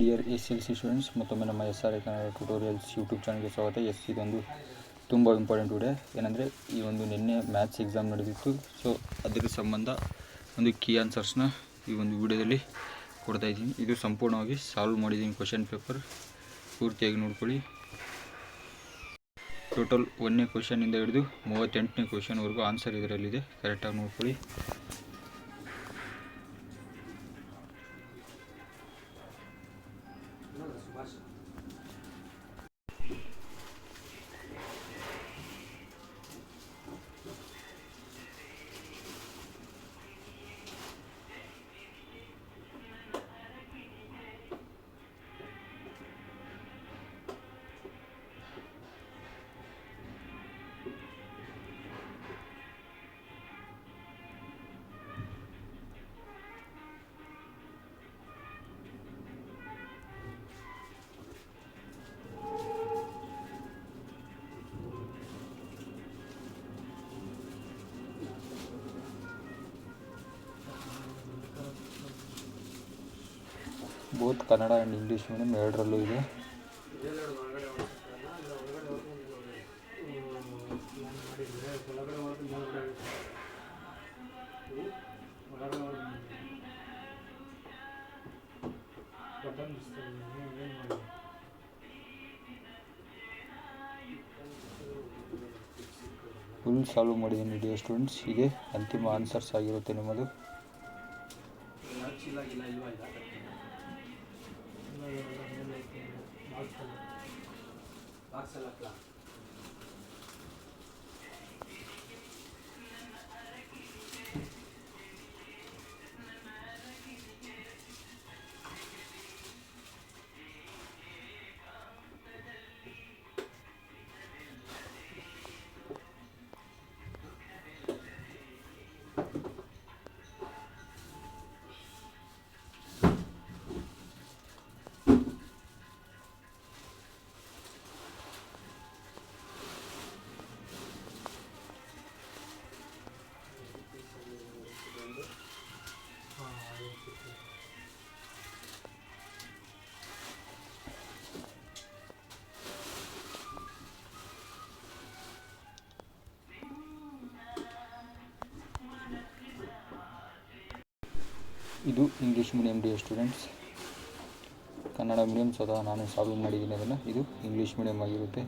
Dear SLC students, ಮತ್ತೊಮ್ಮೆ ನಮ್ಮ SRA Kannada tutorials YouTube ಚಾನಲ್ಗೆ ಸ್ವಾಗತ. ಇದೊಂದು ತುಂಬ ಇಂಪಾರ್ಟೆಂಟ್ ವಿಡಿಯೋ. ಏನಂದರೆ ಈ ಒಂದು ನಿನ್ನೆ ಮ್ಯಾಥ್ಸ್ ಎಕ್ಸಾಮ್ ನಡೆದಿತ್ತು. ಸೊ ಅದರ ಸಂಬಂಧ ಒಂದು ಕೀ ಆನ್ಸರ್ಸ್ನ ಈ ಒಂದು ವಿಡಿಯೋದಲ್ಲಿ ಕೊಡ್ತಾಯಿದ್ದೀನಿ. ಇದು ಸಂಪೂರ್ಣವಾಗಿ ಸಾಲ್ವ್ ಮಾಡಿದ್ದೀನಿ. ಕ್ವಶನ್ ಪೇಪರ್ ಪೂರ್ತಿಯಾಗಿ ನೋಡ್ಕೊಳ್ಳಿ. ಟೋಟಲ್ 1ನೇ ಕ್ವಶನಿಂದ ಹಿಡಿದು 38ನೇ ಕ್ವಶನ್ವರೆಗೂ ಆನ್ಸರ್ ಇದರಲ್ಲಿದೆ. ಕರೆಕ್ಟಾಗಿ ನೋಡ್ಕೊಳ್ಳಿ. Both Kannada and English medium ಎರಡರಲ್ಲೂ ಇದೆ. ಫುಲ್ ಸಾಲ್ವ್ ಮಾಡಿದ್ದೀನಿ ಡಿಯರ್ ಸ್ಟೂಡೆಂಟ್ಸ್. ಇದೆ ಅಂತಿಮ ಆನ್ಸರ್ಸ್ ಆಗಿರುತ್ತೆ ನಿಮ್ಮದು. ಇದು English medium dear students. Kannada medium ಸ್ವತಃ ನಾನು ಸಾಲ್ವ್ ಮಾಡಿದ್ದೀನಿ ಅದನ್ನು. ಇದು ಇಂಗ್ಲೀಷ್ ಮೀಡಿಯಮ್ ಆಗಿರುತ್ತೆ.